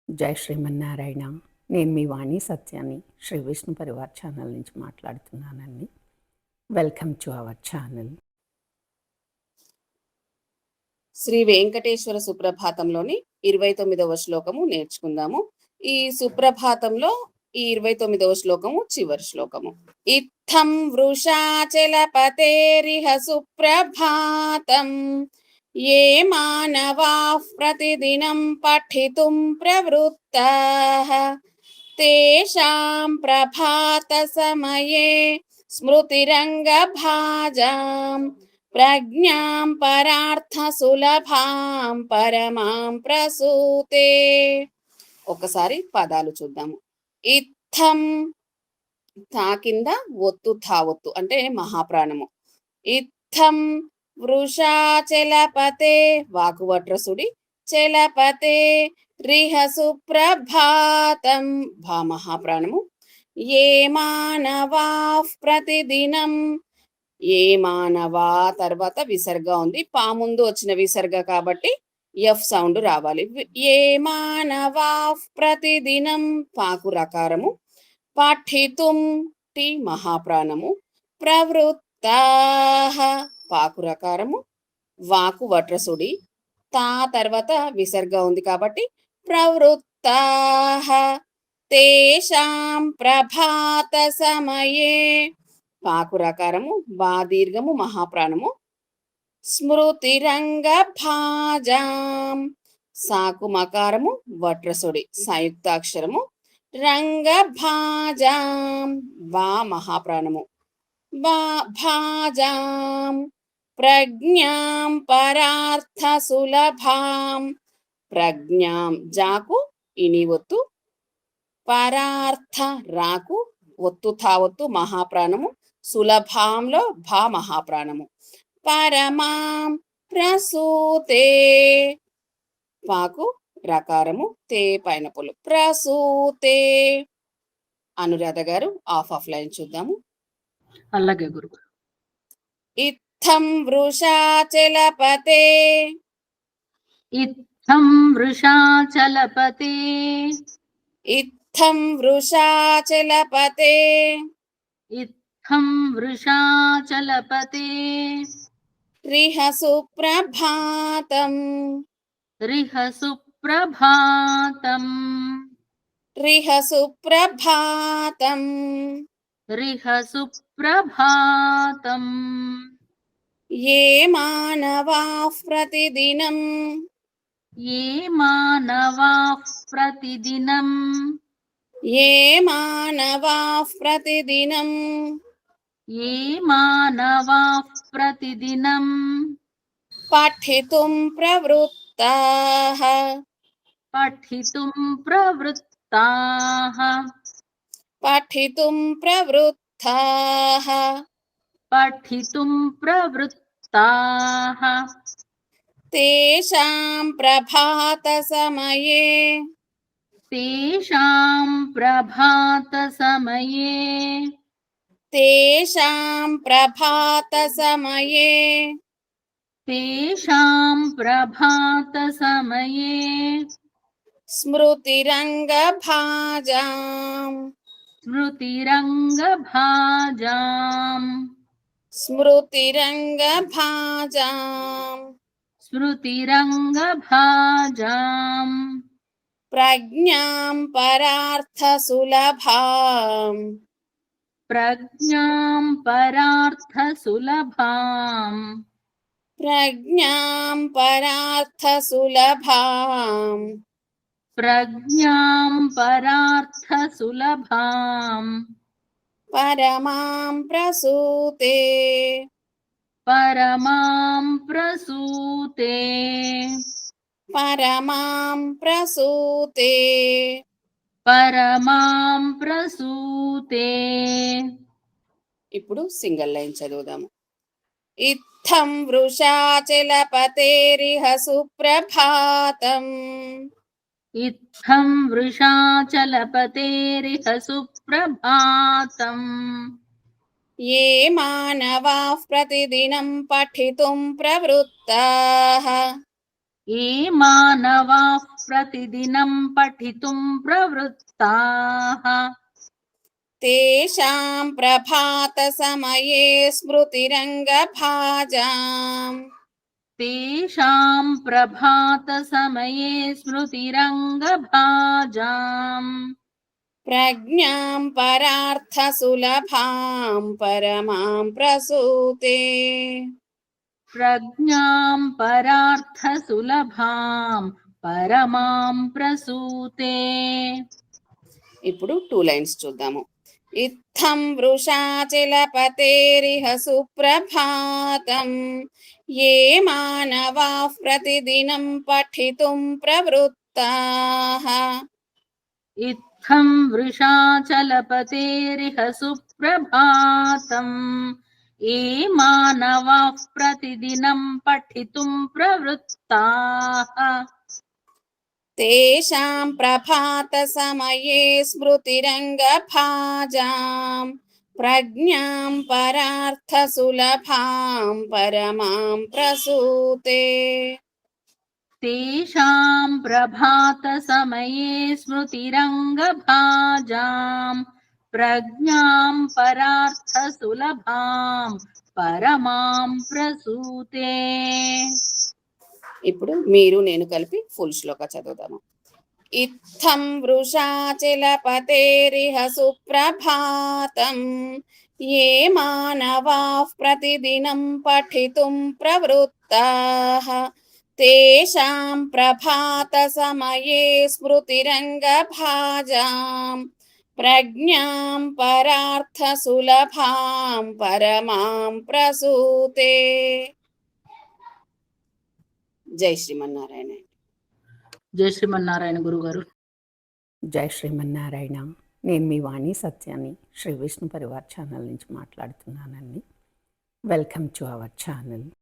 జై శ్రీమన్నారాయణ. నేను మీ వాణి సత్యాన్ని శ్రీ విష్ణు పరివార్ ఛానల్ నుంచి మాట్లాడుతున్నానండి. Welcome to our channel. Shri Venkateswara సుప్రభాతంలోని 29వ శ్లోకము నేర్చుకుందాము. ఈ సుప్రభాతంలో ఈ 29వ శ్లోకము చివరి శ్లోకము. ఇత్థం వృషాచలపతేరిహ సుప్రభాతం ఏ మానవాః ప్రతిదినం పఠితుం ప్రవృత్తాః తేషాం ప్రభాత సమయే స్మృతిరంగభాజాం ప్రజ్ఞాం పరార్థ సులభాం పరమాం ప్రసూతే. ఒకసారి పదాలు చూద్దాము. ఇత్థం తా కింద ఒత్తు థా ఒత్తు అంటే మహాప్రాణము. ఇత్థం వృషాచలపతే వాకువట్రసుడి చలపతే రిహ సుప్రభాతం భా మహాప్రాణము. ఏ మానవా ప్రతిదినం ఏ మానవా తర్వాత విసర్గ ఉంది, పా ముందు వచ్చిన విసర్గ కాబట్టి ఎఫ్ సౌండ్ రావాలి. ఏ మానవా ప్రతిదినం పాకు రకారము, పఠితుం టి మహాప్రాణము, ప్రవృత్తాః పాకు రకారము, వాకు వట్రసుడి, తా తర్వాత విసర్గ ఉంది కాబట్టి ప్రవృత్తాః తేషాం ప్రభాత సమయే పాకు రకారము, బా దీర్ఘము మహాప్రాణము, స్మృతిరంగ భాజాం సాకు మకారము వట్రసుడి సంయుక్తాక్షరము, రంగ భాజాం బా మహాప్రాణము, బా భాజాం ప్రజ్ఞాం పరార్థ సులభాం ప్రజ్ఞాం జాకు ఇని ఒత్తు, పరార్థ రాకు ఒత్తు థా ఒత్తు మహాప్రాణము, సులభాంలో భా మహాప్రాణము, పరమాం ప్రసూతే పాకు రకారము, తే పైన పొలు ప్రసూతే. అనురాధ గారు ఆఫ్ లైన్ చూద్దాము. అలాగే గురు. ఇత్థం వృషాచలపతే ఇత్థం వృషాచలపతే ఇత్థం వృషాచలపతే ఇత్థం వృషాచలపతే రిహ సుప్రభాతం రిహ సుప్రభాతం రిహ సుప్రభాతం రిహ సుప్రభాతం ఏ మానవాః ప్రతిదినం ఏ మానవాః ప్రతిదినం ఏ మానవాః ప్రతిదినం ఏ మానవాః ప్రతిదినం పఠితుం ప్రవృత్తాః పఠితుం ప్రవృత్తాః పఠితుం ప్రవృత్తాః పఠితుం ప్రవృత్తాః తేషాం ప్రభాత సమయే తేషాం ప్రభాత సమయే తేషాం ప్రభాత సమయే తేషాం ప్రభాత సమయే స్మృతిరంగభాజాం స్మృతిరంగభాజాం స్మృతిరంగభాజాం స్మృతిరంగభాజాం ప్రజ్ఞాం పరార్థ సులభాం ప్రజ్ఞాం పరార్థ సులభాం ప్రజ్ఞాం పరార్థ సులభాం ప్రజ్ఞాం పరార్థ సులభాం పరమాం ప్రసూతే పరమాం ప్రసూతే పరమాం ప్రసూతే పరమాం ప్రసూతే. ఇప్పుడు సింగిల్ లైన్ చదువుదాము. ఇత్థం వృషాచలపతేరిహ సుప్రభాతం ఇత్థం వృషాచలపతేరిహ సుప్రభాతం ఏ మానవాః ప్రతిదినం పఠితుం ప్రవృత్తాః ये मानवाः प्रतिदिनं पठितुं प्रवृत्ताः तेषां प्रभातसमये स्मृतिरङ्गभाजाम् तेषां प्रभातसमये स्मृतिरङ्गभाजाम् प्रज्ञां परार्थसुलभां परमां प्रसूते प्रज्ञां परार्थसुलभां परमां प्रसूते ఇప్పుడు 2 లైన్స్ చూద్దాము. ఇత్థం వృషా చిలపతేరిహ సుప్రభాతం ఏ మానవాః ప్రతిదినం పఠితుం ప్రవృత్తాః. इत्थं वृषाचलपतेरिह सुप्रभातम् ये मानवाः प्रतिदिनं पठितुं प्रवृत्ताः తేషాం ప్రభాతసమయే స్మృతిరంగభాజాం ప్రజ్ఞాం పరార్థసులభాం పరమాం ప్రసూతే. तेषां प्रभातसमये स्मृतिरङ्गभाजां प्रज्ञां परार्थसुलभां परमां प्रसूते ఇప్పుడు మీరు నేను కలిపి ఫుల్ శ్లోక చదువుదాము. ఇత్థం వృషా చిలపతేరిహ సుప్రభాతం ఏ మానవాః ప్రతిదినం పఠితుం ప్రవృత్తాః తేషాం ప్రభాతసమయే స్మృతిరంగభాజాం ప్రజ్ఞాం పరార్థసులభాం పరమాం ప్రసూతే. జై శ్రీమన్నారాయణ. జై శ్రీమన్నారాయణ గురుగారు. జై శ్రీమన్నారాయణ. నేను మీ వాణి సత్యాన్ని శ్రీ విష్ణు పరివార్ ఛానల్ నుంచి మాట్లాడుతున్నానండి. Welcome to our channel.